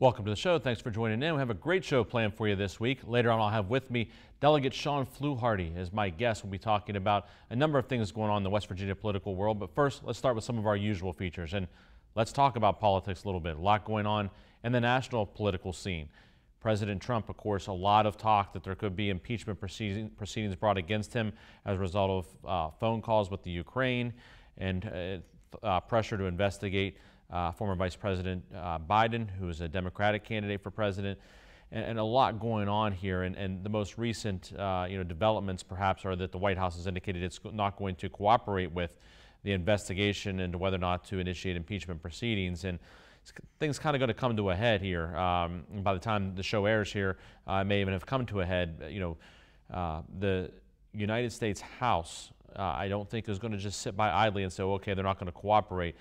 Welcome to the show. Thanks for joining in. We have a great show planned for you this week. Later on, I'll have with me Delegate Shawn Fluharty as my guest. We'll be talking about a number of things going on in the West Virginia political world. But first, let's start with some of our usual features. And let's talk about politics a little bit. A lot going on in the national political scene. President Trump, of course, a lot of talk that there could be impeachment proceedings brought against him as a result of phone calls with the Ukraine and pressure to investigate former Vice President Biden, who is a Democratic candidate for president, and a lot going on here. And the most recent developments perhaps are that the White House has indicated it's not going to cooperate with the investigation into whether or not to initiate impeachment proceedings. And things kind of going to come to a head here. By the time the show airs here, it may even have come to a head. The United States House, I don't think is going to just sit by idly and say, okay, they're not going to cooperate.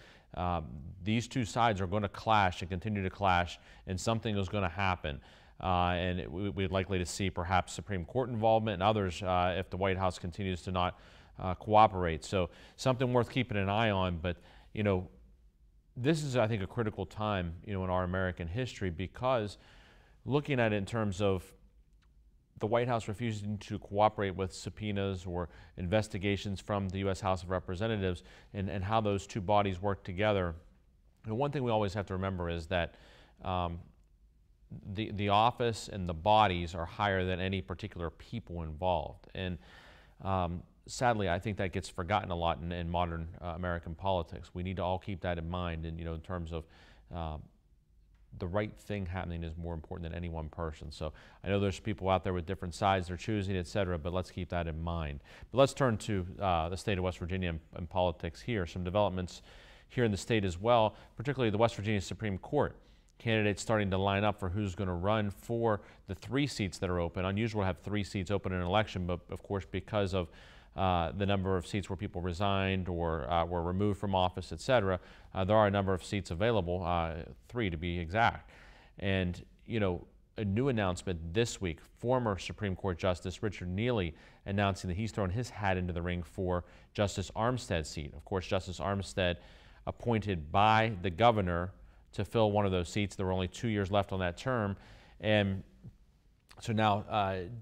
These two sides are going to clash and continue to clash, and something is going to happen. We're likely to see perhaps Supreme Court involvement and others if the White House continues to not cooperate. So something worth keeping an eye on. But, this is, I think, a critical time, in our American history, because looking at it in terms of the White House refusing to cooperate with subpoenas or investigations from the U.S. House of Representatives and how those two bodies work together. And one thing we always have to remember is that the office and the bodies are higher than any particular people involved. And sadly, I think that gets forgotten a lot in modern American politics. We need to all keep that in mind, and in terms of the right thing happening is more important than any one person. So I know there's people out there with different sides they're choosing, et cetera, but let's keep that in mind. But let's turn to the state of West Virginia and politics here. Some developments here in the state as well, particularly the West Virginia Supreme Court. Candidates starting to line up for who's going to run for the 3 seats that are open. Unusual to have 3 seats open in an election, but of course because of the number of seats where people resigned or were removed from office, et cetera, there are a number of seats available, 3 to be exact. And, a new announcement this week, former Supreme Court Justice Richard Neely announcing that he's thrown his hat into the ring for Justice Armstead's seat. Of course, Justice Armstead appointed by the governor to fill one of those seats. There were only 2 years left on that term. And so now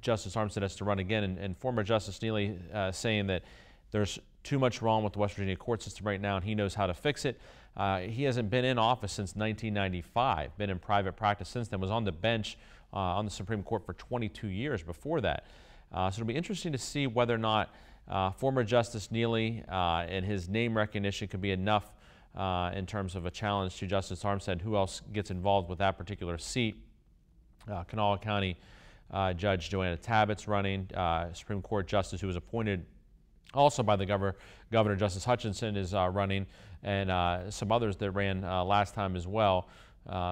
Justice Armstead has to run again, and former Justice Neely saying that there's too much wrong with the West Virginia court system right now, and he knows how to fix it. He hasn't been in office since 1995, been in private practice since then, was on the bench on the Supreme Court for 22 years before that. So it'll be interesting to see whether or not former Justice Neely and his name recognition could be enough in terms of a challenge to Justice Armstead. Who else gets involved with that particular seat? Kanawha County Judge Joanna Tabbitt's running. Supreme Court Justice, who was appointed also by the Governor Justice Hutchinson, is running, and some others that ran last time as well,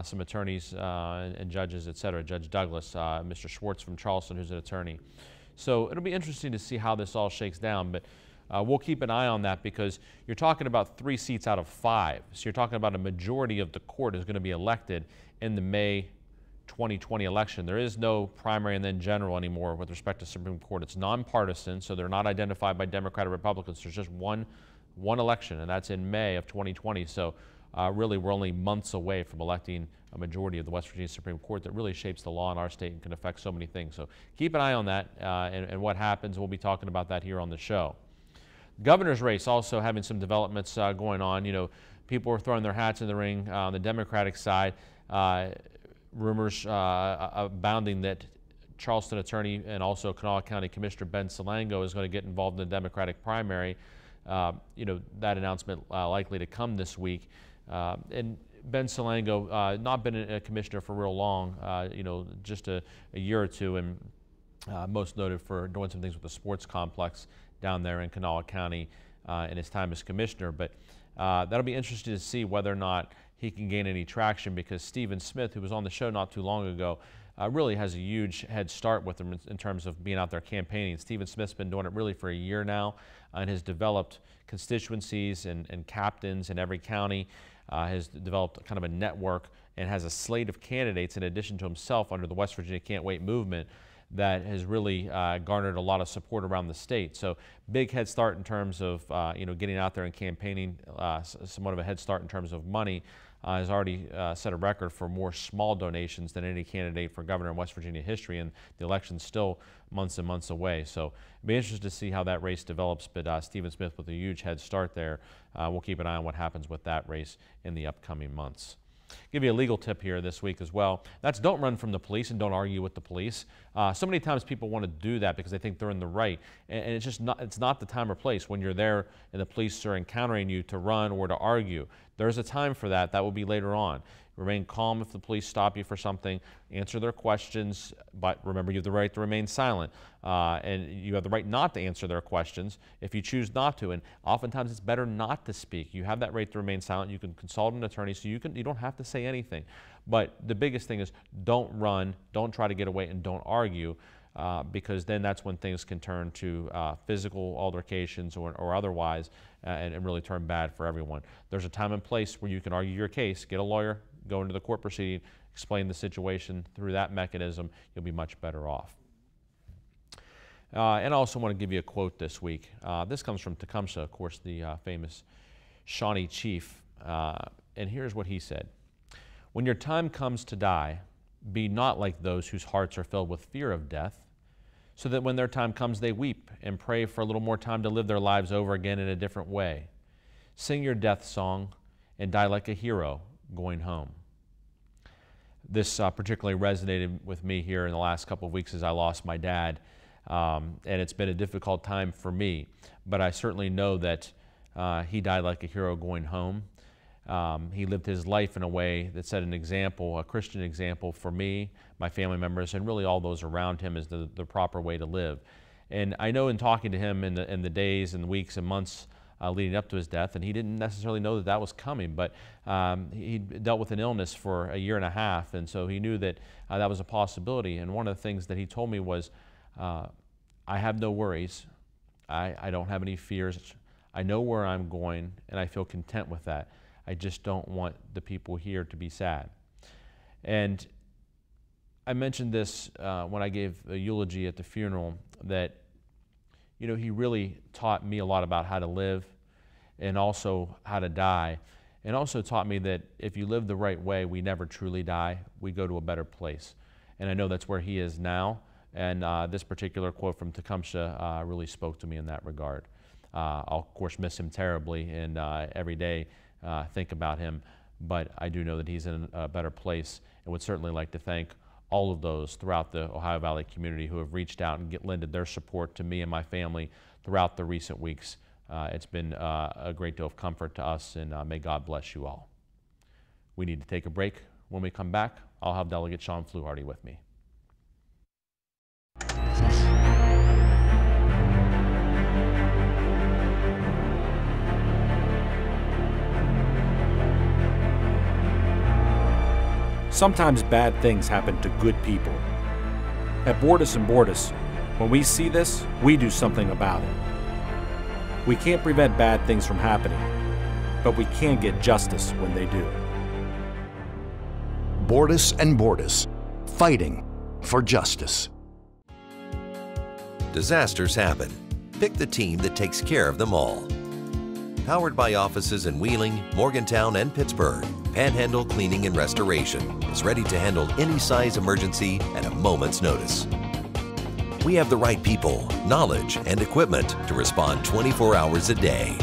some attorneys and judges, et cetera. Judge Douglas, Mr. Schwartz from Charleston, who's an attorney. So it'll be interesting to see how this all shakes down, but we'll keep an eye on that, because you're talking about 3 seats out of 5. So you're talking about a majority of the court is going to be elected in the May 2020 election. There is no primary and then general anymore with respect to Supreme Court. It's nonpartisan, so they're not identified by Democrat or Republicans. There's just one election, and that's in May of 2020. So really, we're only months away from electing a majority of the West Virginia Supreme Court that really shapes the law in our state and can affect so many things. So keep an eye on that and what happens. We'll be talking about that here on the show. Governor's race also having some developments going on. People are throwing their hats in the ring on the Democratic side. Rumors abounding that Charleston attorney and also Kanawha County Commissioner Ben Salango is going to get involved in the Democratic primary. That announcement likely to come this week. And Ben Salango, not been a commissioner for real long, just a year or two, and most noted for doing some things with the sports complex down there in Kanawha County in his time as commissioner. But that'll be interesting to see whether or not he can gain any traction, because Stephen Smith, who was on the show not too long ago, really has a huge head start with him in terms of being out there campaigning. Stephen Smith's been doing it really for a year now and has developed constituencies and captains in every county, has developed kind of a network and has a slate of candidates in addition to himself under the West Virginia Can't Wait movement that has really garnered a lot of support around the state. So big head start in terms of getting out there and campaigning, somewhat of a head start in terms of money. Has already set a record for more small donations than any candidate for governor in West Virginia history, and the election's still months and months away. So it'll be interesting to see how that race develops, but Stephen Smith with a huge head start there. We'll keep an eye on what happens with that race in the upcoming months. Give you a legal tip here this week as well. That's don't run from the police and don't argue with the police. So many times people want to do that because they think they're in the right, and it's just not the time or place when you're there and the police are encountering you to run or to argue. There's a time for that. That will be later on. Remain calm if the police stop you for something. Answer their questions, but remember you have the right to remain silent, and you have the right not to answer their questions if you choose not to. And oftentimes it's better not to speak. You have that right to remain silent. You can consult an attorney, so you don't have to say anything. But the biggest thing is don't run, don't try to get away, and don't argue. Because then that's when things can turn to physical altercations or otherwise and really turn bad for everyone. There's a time and place where you can argue your case, get a lawyer, go into the court proceeding, explain the situation through that mechanism. You'll be much better off. And I also want to give you a quote this week. This comes from Tecumseh, of course, the famous Shawnee chief. And here's what he said. When your time comes to die, be not like those whose hearts are filled with fear of death, so that when their time comes they weep and pray for a little more time to live their lives over again in a different way. Sing your death song and die like a hero going home. This particularly resonated with me here in the last couple of weeks as I lost my dad, and it's been a difficult time for me, but I certainly know that he died like a hero going home. He lived his life in a way that set an example, a Christian example for me, my family members, and really all those around him as the proper way to live. And I know in talking to him in the days and weeks and months leading up to his death, and he didn't necessarily know that that was coming, but he dealt with an illness for a year and a half, and so he knew that that was a possibility. And one of the things that he told me was, I have no worries. I don't have any fears. I know where I'm going, and I feel content with that. I just don't want the people here to be sad. And I mentioned this when I gave a eulogy at the funeral, that he really taught me a lot about how to live and also how to die, and also taught me that if you live the right way, we never truly die. We go to a better place. And I know that's where he is now, and this particular quote from Tecumseh really spoke to me in that regard. I'll, of course, miss him terribly, and every day think about him, but I do know that he's in a better place, and would certainly like to thank all of those throughout the Ohio Valley community who have reached out and lended their support to me and my family throughout the recent weeks. It's been a great deal of comfort to us, and may God bless you all. We need to take a break. When we come back, I'll have Delegate Shawn Fluharty with me. Sometimes bad things happen to good people. At Bordas and Bordas, when we see this, we do something about it. We can't prevent bad things from happening, but we can get justice when they do. Bordas and Bordas, fighting for justice. Disasters happen. Pick the team that takes care of them all. Powered by offices in Wheeling, Morgantown, and Pittsburgh, Panhandle Cleaning and Restoration is ready to handle any size emergency at a moment's notice. We have the right people, knowledge, and equipment to respond 24 hours a day.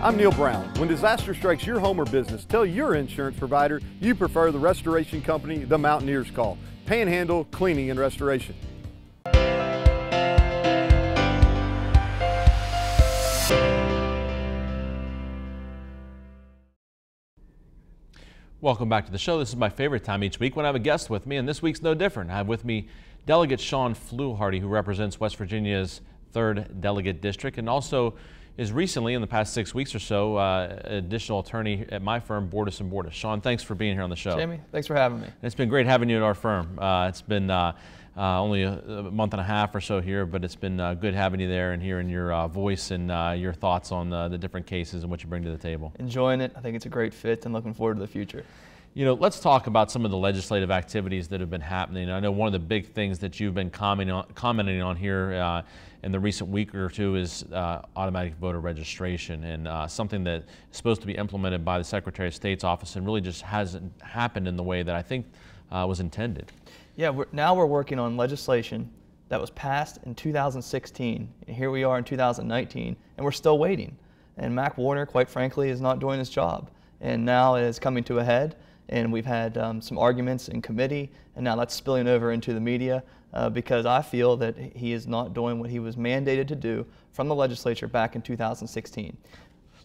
I'm Neil Brown. When disaster strikes your home or business, tell your insurance provider you prefer the restoration company the Mountaineers call, Panhandle Cleaning and Restoration. Welcome back to the show. This is my favorite time each week when I have a guest with me, and this week's no different. I have with me Delegate Shawn Fluharty, who represents West Virginia's 3rd Delegate District, and also is recently, in the past 6 weeks or so, additional attorney at my firm, Bordas and Bordas. Shawn, thanks for being here on the show. Jamie, thanks for having me. And it's been great having you at our firm. It's been only a month and a half or so here, but it's been good having you there and hearing your voice and your thoughts on the different cases and what you bring to the table. Enjoying it. I think it's a great fit and looking forward to the future. Let's talk about some of the legislative activities that have been happening. I know one of the big things that you've been commenting on here in the recent week or two is automatic voter registration, and something that is supposed to be implemented by the Secretary of State's office and really just hasn't happened in the way that I think was intended. Yeah, now we're working on legislation that was passed in 2016, and here we are in 2019, and we're still waiting. And Mac Warner, quite frankly, is not doing his job, and now it is coming to a head. And we've had some arguments in committee, and now that's spilling over into the media because I feel that he is not doing what he was mandated to do from the legislature back in 2016.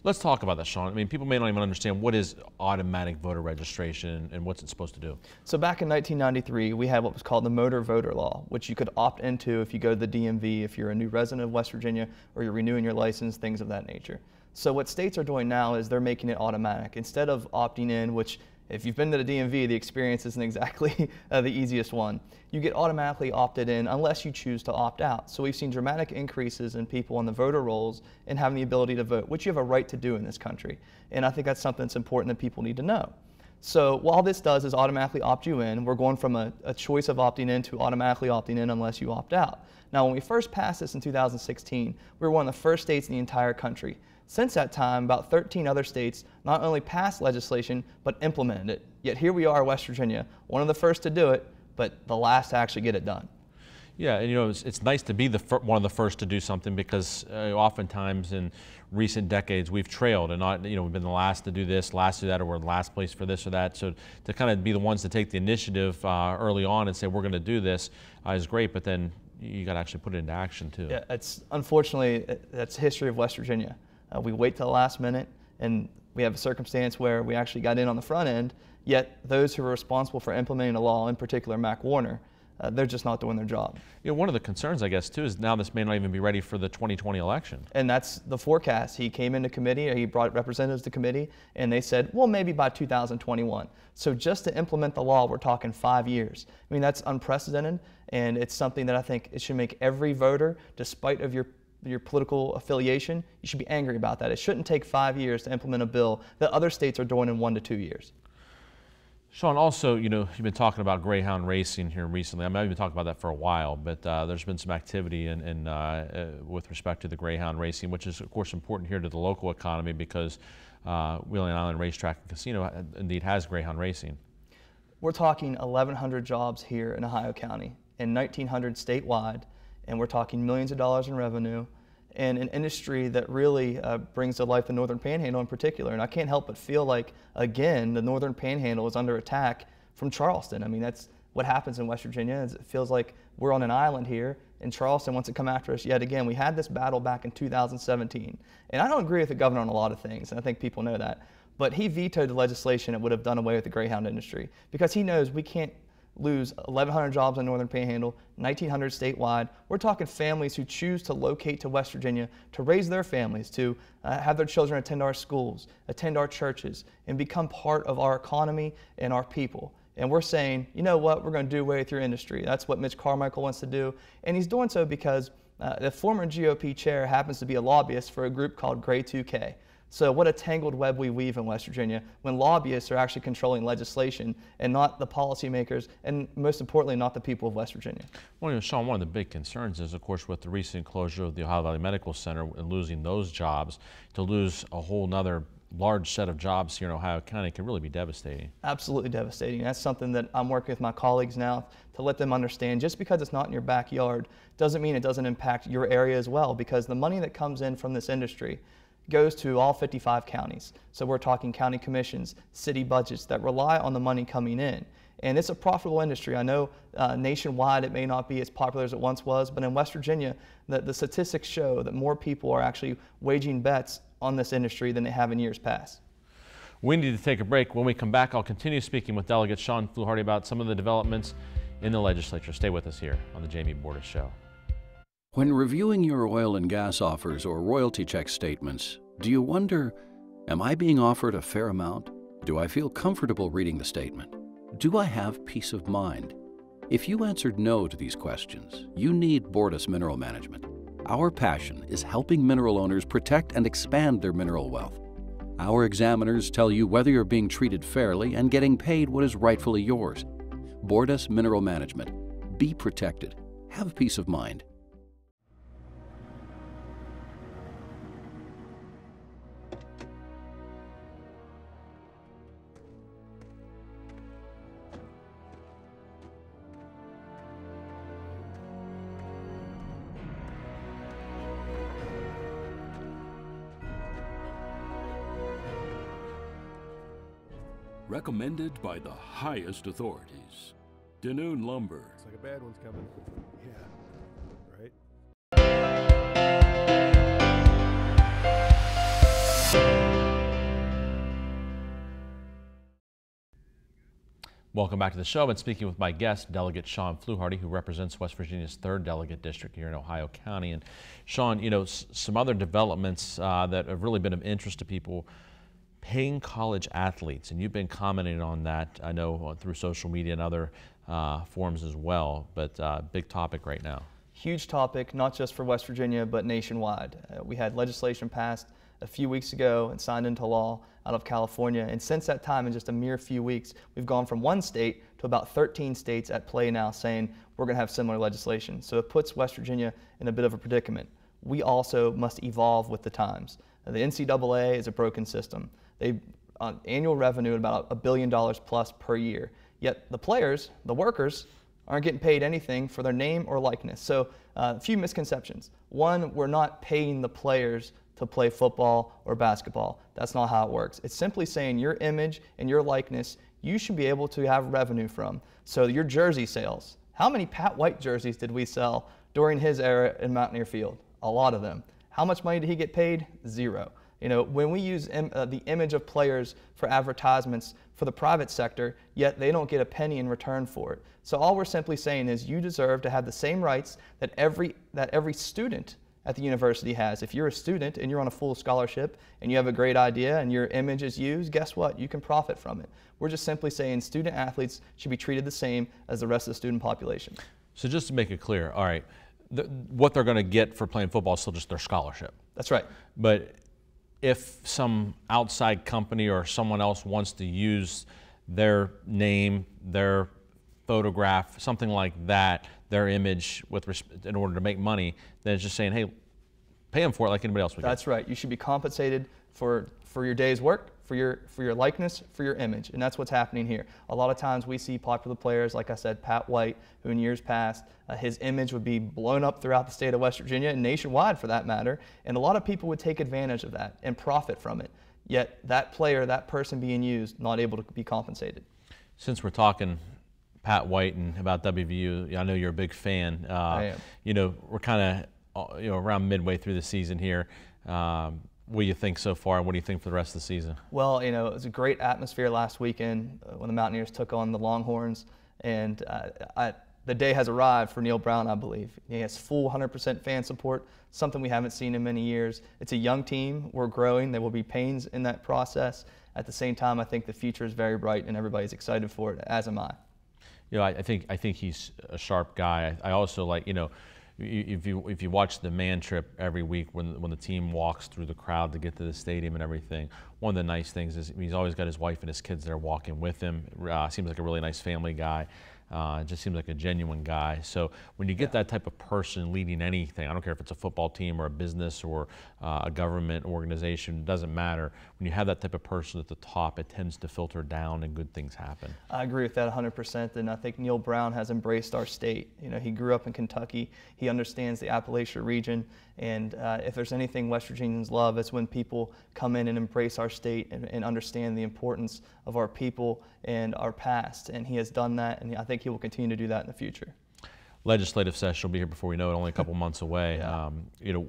Let's talk about that, Shawn. I mean, people may not even understand what is automatic voter registration and what's it supposed to do. So back in 1993, we had what was called the motor voter law, which you could opt into if you go to the DMV, if you're a new resident of West Virginia, or you're renewing your license, things of that nature. So what states are doing now is they're making it automatic. Instead of opting in, which if you've been to the DMV, the experience isn't exactly the easiest one. You get automatically opted in unless you choose to opt out. So we've seen dramatic increases in people on the voter rolls and having the ability to vote, which you have a right to do in this country. And I think that's something that's important that people need to know. So what all this does is automatically opt you in. We're going from a choice of opting in to automatically opting in unless you opt out. Now, when we first passed this in 2016, we were one of the first states in the entire country. Since that time, about 13 other states not only passed legislation, but implemented it. Yet here we are, West Virginia, one of the first to do it, but the last to actually get it done. Yeah, and it's nice to be one of the first to do something because oftentimes in recent decades we've trailed and not, we've been the last to do this, last to do that, or we're the last place for this or that. So to kind of be the ones to take the initiative early on and say we're going to do this is great, but then you got to actually put it into action too. Yeah, unfortunately that's the history of West Virginia. We wait till the last minute, and we have a circumstance where we actually got in on the front end, yet those who are responsible for implementing the law, in particular Mac Warner, they're just not doing their job. One of the concerns, I guess, too, is now this may not even be ready for the 2020 election. And that's the forecast. He came into committee, or he brought representatives to committee, and they said, well, maybe by 2021. So just to implement the law, we're talking 5 years. I mean, that's unprecedented, and it's something that I think it should make every voter, despite of your political affiliation, you should be angry about that. It shouldn't take 5 years to implement a bill that other states are doing in 1 to 2 years. Shawn, also, you've been talking about greyhound racing here recently. I mean, I've been talking about that for a while, but there's been some activity with respect to the greyhound racing, which is, of course, important here to the local economy because Wheeling Island Racetrack and Casino indeed has greyhound racing. We're talking 1,100 jobs here in Ohio County and 1,900 statewide. And we're talking millions of dollars in revenue and an industry that really brings to life the Northern Panhandle in particular. And I can't help but feel like, again, the Northern Panhandle is under attack from Charleston. I mean, that's what happens in West Virginia. It feels like we're on an island here, and Charleston wants to come after us yet again. We had this battle back in 2017. And I don't agree with the governor on a lot of things, and I think people know that. But he vetoed the legislation that would have done away with the greyhound industry because he knows we can't lose 1,100 jobs in Northern Panhandle, 1,900 statewide. We're talking families who choose to locate to West Virginia to raise their families, to have their children attend our schools, attend our churches, and become part of our economy and our people. And we're saying, you know what, we're going to do away with your industry. That's what Mitch Carmichael wants to do. And he's doing so because the former GOP chair happens to be a lobbyist for a group called Gray 2K. So what a tangled web we weave in West Virginia when lobbyists are actually controlling legislation and not the policymakers and, most importantly, not the people of West Virginia. Well, Shawn, one of the big concerns is, of course, with the recent closure of the Ohio Valley Medical Center and losing those jobs, to lose a whole nother large set of jobs here in Ohio County can really be devastating. Absolutely devastating. That's something that I'm working with my colleagues now to let them understand. Just because it's not in your backyard doesn't mean it doesn't impact your area as well, because the money that comes in from this industry goes to all 55 counties. So we're talking county commissions, city budgets that rely on the money coming in. And it's a profitable industry. I know nationwide it may not be as popular as it once was, but in West Virginia, the statistics show that more people are actually waging bets on this industry than they have in years past. We need to take a break. When we come back, I'll continue speaking with Delegate Shawn Fluharty about some of the developments in the legislature. Stay with us here on the Jamie Bordas Show. When reviewing your oil and gas offers or royalty check statements, do you wonder, am I being offered a fair amount? Do I feel comfortable reading the statement? Do I have peace of mind? If you answered no to these questions, you need Bordas Mineral Management. Our passion is helping mineral owners protect and expand their mineral wealth. Our examiners tell you whether you're being treated fairly and getting paid what is rightfully yours. Bordas Mineral Management. Be protected. Have peace of mind. Recommended by the highest authorities. Danoon Lumber. Looks like a bad one's coming. Yeah. Right? Welcome back to the show. I've been speaking with my guest, Delegate Shawn Fluharty, who represents West Virginia's 3rd Delegate District here in Ohio County. And Shawn, you know, some other developments that have really been of interest to people, paying college athletes, and you've been commenting on that, I know, through social media and other forums as well, but big topic right now. Huge topic, not just for West Virginia, but nationwide. We had legislation passed a few weeks ago and signed into law out of California, and since that time, in just a mere few weeks, we've gone from 1 state to about 13 states at play now saying we're going to have similar legislation. So it puts West Virginia in a bit of a predicament. We also must evolve with the times. The NCAA is a broken system. They annual revenue at about $1 billion plus per year. Yet the players, the workers, aren't getting paid anything for their name or likeness. So a few misconceptions. One, we're not paying the players to play football or basketball. That's not how it works. It's simply saying your image and your likeness, you should be able to have revenue from. So your jersey sales. How many Pat White jerseys did we sell during his era in Mountaineer Field? A lot of them. How much money did he get paid? Zero. You know, when we use the image of players for advertisements for the private sector, yet they don't get a penny in return for it. So all we're simply saying is you deserve to have the same rights that every student at the university has. If you're a student and you're on a full scholarship and you have a great idea and your image is used, guess what? You can profit from it. We're just simply saying student athletes should be treated the same as the rest of the student population. So just to make it clear, all right, what they're going to get for playing football is still just their scholarship. That's right. But if some outside company or someone else wants to use their name, their photograph, something like that, their image in order to make money, then it's just saying, hey, pay them for it like anybody else would. That's right. You should be compensated for your day's work, for your likeness, for your image, and that's what's happening here. A lot of times we see popular players, like I said, Pat White, who in years past, his image would be blown up throughout the state of West Virginia and nationwide for that matter, and a lot of people would take advantage of that and profit from it. Yet that player, that person being used, not able to be compensated. Since we're talking Pat White and about WVU, I know you're a big fan. I am. You know, we're kind of around midway through the season here. What do you think so far, and what do you think for the rest of the season? Well, you know, it was a great atmosphere last weekend when the Mountaineers took on the Longhorns, and the day has arrived for Neil Brown, I believe. He has full 100% fan support, something we haven't seen in many years. It's a young team. We're growing. There will be pains in that process. At the same time, I think the future is very bright, and everybody's excited for it, as am I. You know, I think he's a sharp guy. I also like, you know, if you watch the man trip every week when the team walks through the crowd to get to the stadium and everything, one of the nice things is he's always got his wife and his kids there walking with him. Seems like a really nice family guy. Just seems like a genuine guy. So when you get that type of person leading anything, I don't care if it's a football team or a business or a government organization, it doesn't matter. When you have that type of person at the top, it tends to filter down and good things happen. I agree with that 100%, and I think Neil Brown has embraced our state. You know, he grew up in Kentucky. He understands the Appalachia region, and if there's anything West Virginians love, it's when people come in and embrace our state and understand the importance of our people and our past, and he has done that, and I think he will continue to do that in the future. Legislative session will be here before we know it, only a couple months away. Yeah. You know,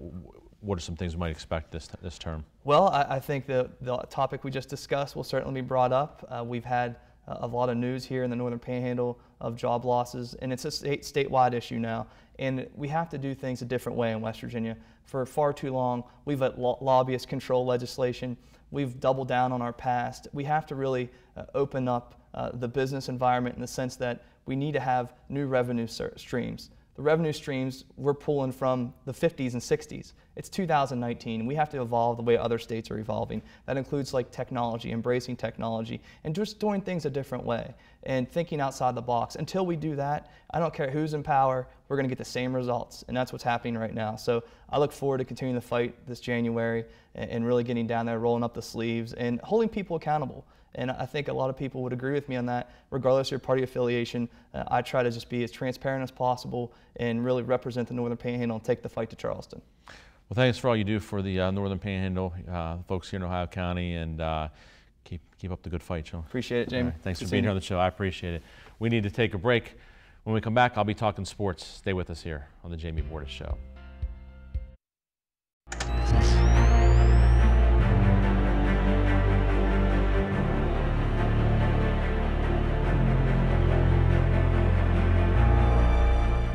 what are some things we might expect this term? Well, I think the topic we just discussed will certainly be brought up. We've had a lot of news here in the Northern Panhandle of job losses, and it's a statewide issue now. And we have to do things a different way in West Virginia. For far too long, we've had lobbyist control legislation. We've doubled down on our past. We have to really open up the business environment in the sense that we need to have new revenue streams. The revenue streams we're pulling from the 50s and 60s. it's 2019. We have to evolve the way other states are evolving. That includes like technology, embracing technology, and just doing things a different way and thinking outside the box. Until we do that, I don't care who's in power, we're going to get the same results, and that's what's happening right now. So I look forward to continuing the fight this January and really getting down there, rolling up the sleeves, and holding people accountable. And I think a lot of people would agree with me on that. Regardless of your party affiliation, I try to just be as transparent as possible and really represent the Northern Panhandle and take the fight to Charleston. Well, thanks for all you do for the Northern Panhandle, folks here in Ohio County, and keep up the good fight, Shawn. Appreciate it, Jamie. Thanks for being here on the show. I appreciate it. We need to take a break. When we come back, I'll be talking sports. Stay with us here on the Jamie Bordas Show.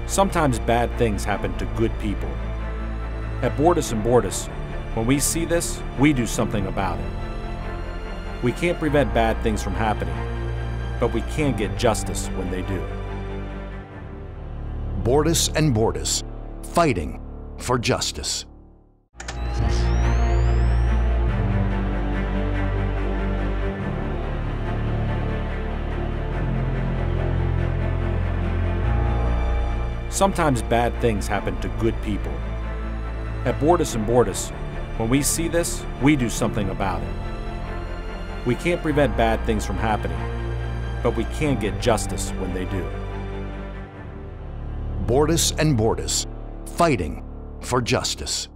Sometimes bad things happen to good people. At Bordas & Bordas, when we see this, we do something about it. We can't prevent bad things from happening, but we can get justice when they do. Bordas & Bordas, fighting for justice. Sometimes bad things happen to good people. At Bordas & Bordas, when we see this, we do something about it. We can't prevent bad things from happening, but we can get justice when they do. Bordas & Bordas, fighting for justice.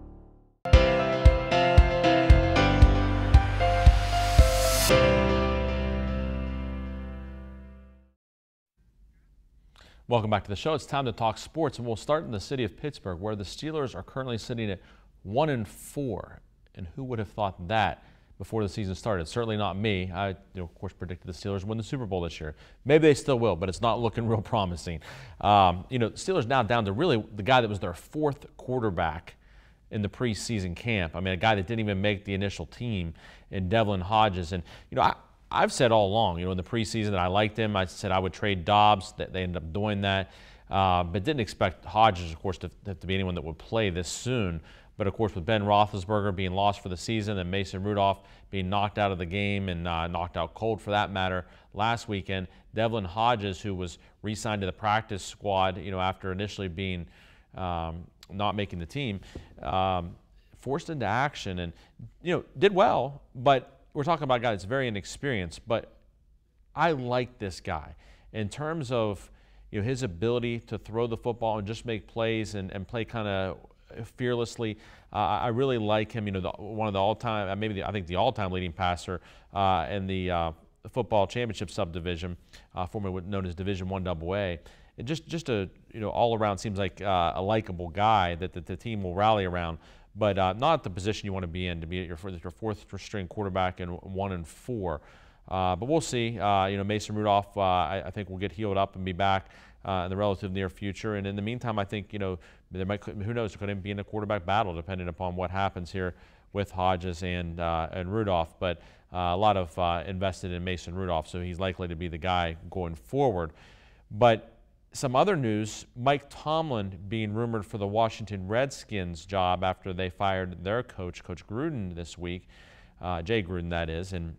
Welcome back to the show. It's time to talk sports, and we'll start in the city of Pittsburgh, where the Steelers are currently sitting at 1-4. And who would have thought that before the season started? Certainly not me. I, of course, predicted the Steelers win the Super Bowl this year. Maybe they still will, but it's not looking real promising. The Steelers now down to really the guy that was their fourth quarterback in the preseason camp. I mean, a guy that didn't even make the initial team in Devlin Hodges. And, I've said all along, in the preseason that I liked him. I said I would trade Dobbs. That they ended up doing that, but didn't expect Hodges, of course, to be anyone that would play this soon. But of course, with Ben Roethlisberger being lost for the season and Mason Rudolph being knocked out of the game and knocked out cold for that matter last weekend, Devlin Hodges, who was re-signed to the practice squad, after initially being not making the team, forced into action and did well, but. We're talking about a guy that's very inexperienced, but I like this guy in terms of his ability to throw the football and just make plays and play kind of fearlessly. I really like him. One of the all-time, I think the all-time leading passer in the football championship subdivision, formerly known as Division I AA. And just a all-around seems like a likable guy that the team will rally around. But not the position you want to be in, to be at your fourth string quarterback and 1-4. But we'll see. Mason Rudolph, I think, will get healed up and be back in the relative near future. And in the meantime, I think there might, who knows, there could be in a quarterback battle depending upon what happens here with Hodges and Rudolph. But a lot of invested in Mason Rudolph, so he's likely to be the guy going forward. But some other news, Mike Tomlin being rumored for the Washington Redskins job after they fired their coach, Coach Gruden, this week, Jay Gruden, that is. And,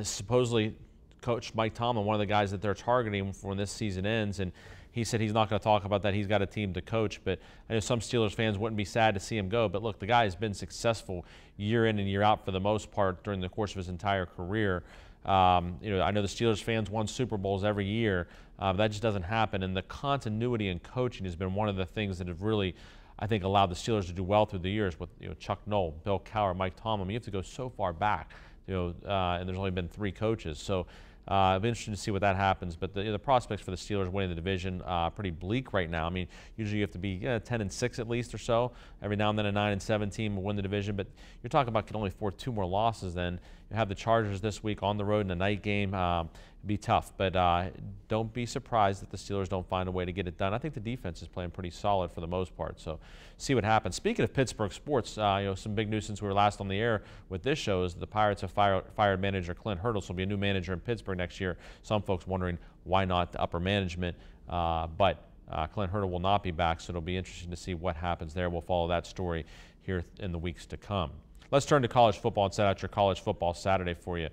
supposedly Coach Mike Tomlin, one of the guys that they're targeting for when this season ends, and he said he's not going to talk about that. He's got a team to coach, but I know some Steelers fans wouldn't be sad to see him go. But look, the guy has been successful year in and year out for the most part during the course of his entire career. I know the Steelers fans won Super Bowls every year. That just doesn't happen. And the continuity in coaching has been one of the things that have really, I think, allowed the Steelers to do well through the years with Chuck Noll, Bill Cowher, Mike Tomlin. You have to go so far back, and there's only been 3 coaches. So it'll be interesting to see what that happens. But the prospects for the Steelers winning the division pretty bleak right now. I mean, usually you have to be 10-6 at least or so. Every now and then a 9-7 team will win the division. But you're talking about can only afford 2 more losses then. You have the Chargers this week on the road in a night game. It'd be tough. But don't be surprised that the Steelers don't find a way to get it done. I think the defense is playing pretty solid for the most part. So see what happens. Speaking of Pittsburgh sports, some big news since we were last on the air with this show is the Pirates have fired manager Clint Hurdles. Will be a new manager in Pittsburgh next year. Some folks wondering why not the upper management. But Clint Hurdle will not be back, so it'll be interesting to see what happens there. We'll follow that story here in the weeks to come. Let's turn to college football and set out your college football Saturday for you.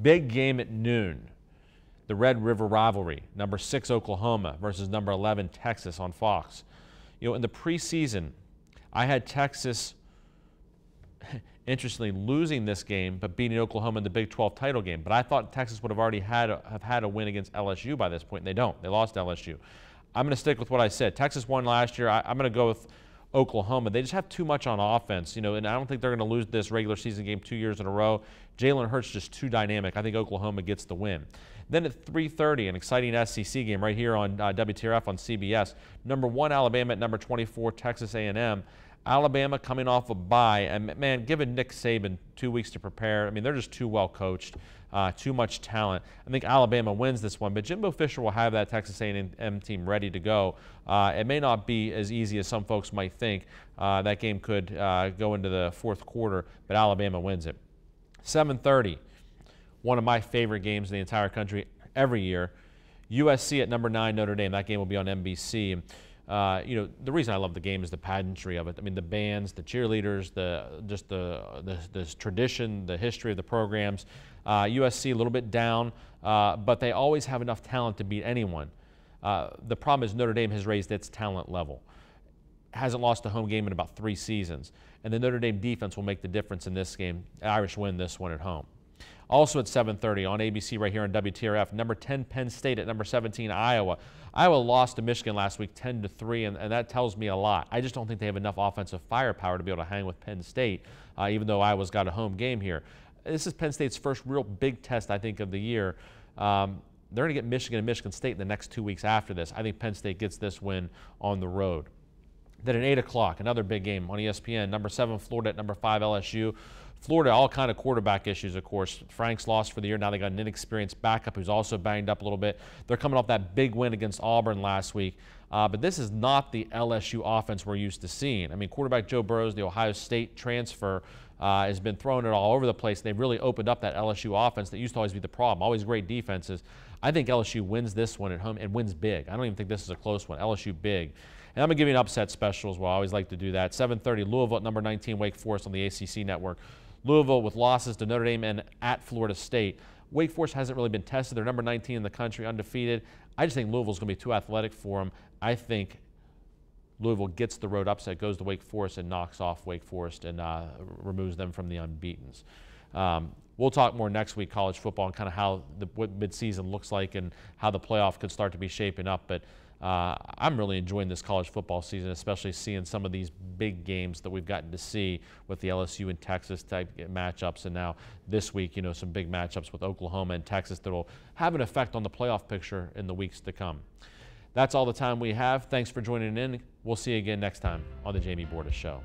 Big game at noon. The Red River rivalry, number 6 Oklahoma versus number 11 Texas on Fox. You know, in the preseason, I had Texas, interestingly, losing this game but beating Oklahoma in the Big 12 title game. But I thought Texas would have already had a win against LSU by this point, and they don't. They lost to LSU. I'm going to stick with what I said. Texas won last year. I'm going to go with Oklahoma. They just have too much on offense, you know, and I don't think they're going to lose this regular season game 2 years in a row. Jalen Hurts just too dynamic. I think Oklahoma gets the win. Then at 3:30, an exciting SEC game right here on WTRF on CBS. Number 1 Alabama at number 24 Texas A&M. Alabama coming off a bye, and man, giving Nick Saban 2 weeks to prepare. I mean, they're just too well coached, too much talent. I think Alabama wins this one, but Jimbo Fisher will have that Texas A&M team ready to go. It may not be as easy as some folks might think. That game could go into the fourth quarter, but Alabama wins it. 7:30, one of my favorite games in the entire country every year. USC at number 9 Notre Dame. That game will be on NBC. You know, the reason I love the game is the pageantry of it. I mean, the bands, the cheerleaders, the tradition, the history of the programs. USC a little bit down, but they always have enough talent to beat anyone. The problem is Notre Dame has raised its talent level. Hasn't lost a home game in about 3 seasons. And the Notre Dame defense will make the difference in this game. Irish win this one at home. Also at 7:30 on ABC right here on WTRF, number 10 Penn State at number 17 Iowa. Iowa lost to Michigan last week 10-3, and that tells me a lot. I just don't think they have enough offensive firepower to be able to hang with Penn State, even though Iowa's got a home game here. This is Penn State's first real big test, I think, of the year. They're going to get Michigan and Michigan State in the next 2 weeks after this. I think Penn State gets this win on the road. Then at 8 o'clock, another big game on ESPN, number 7 Florida at number 5 LSU. Florida, all kind of quarterback issues, of course. Frank's lost for the year. Now they got an inexperienced backup who's also banged up a little bit. They're coming off that big win against Auburn last week. But this is not the LSU offense we're used to seeing. I mean, quarterback Joe Burrows, the Ohio State transfer, has been throwing it all over the place. They've really opened up that LSU offense that used to always be the problem. Always great defenses. I think LSU wins this one at home and wins big. I don't even think this is a close one. LSU big. And I'm going to give you an upset special as well. I always like to do that. 7:30, Louisville at number 19, Wake Forest on the ACC network. Louisville with losses to Notre Dame and at Florida State. Wake Forest hasn't really been tested. They're number 19 in the country, undefeated. I just think Louisville's going to be too athletic for them. I think Louisville gets the road upset, goes to Wake Forest and knocks off Wake Forest and removes them from the unbeatens. We'll talk more next week, college football, and kind of what midseason looks like and how the playoff could start to be shaping up. But I'm really enjoying this college football season, especially seeing some of these big games that we've gotten to see with the LSU and Texas type matchups. And now this week, you know, some big matchups with Oklahoma and Texas that will have an effect on the playoff picture in the weeks to come. That's all the time we have. Thanks for joining in. We'll see you again next time on The Jamie Bordas Show.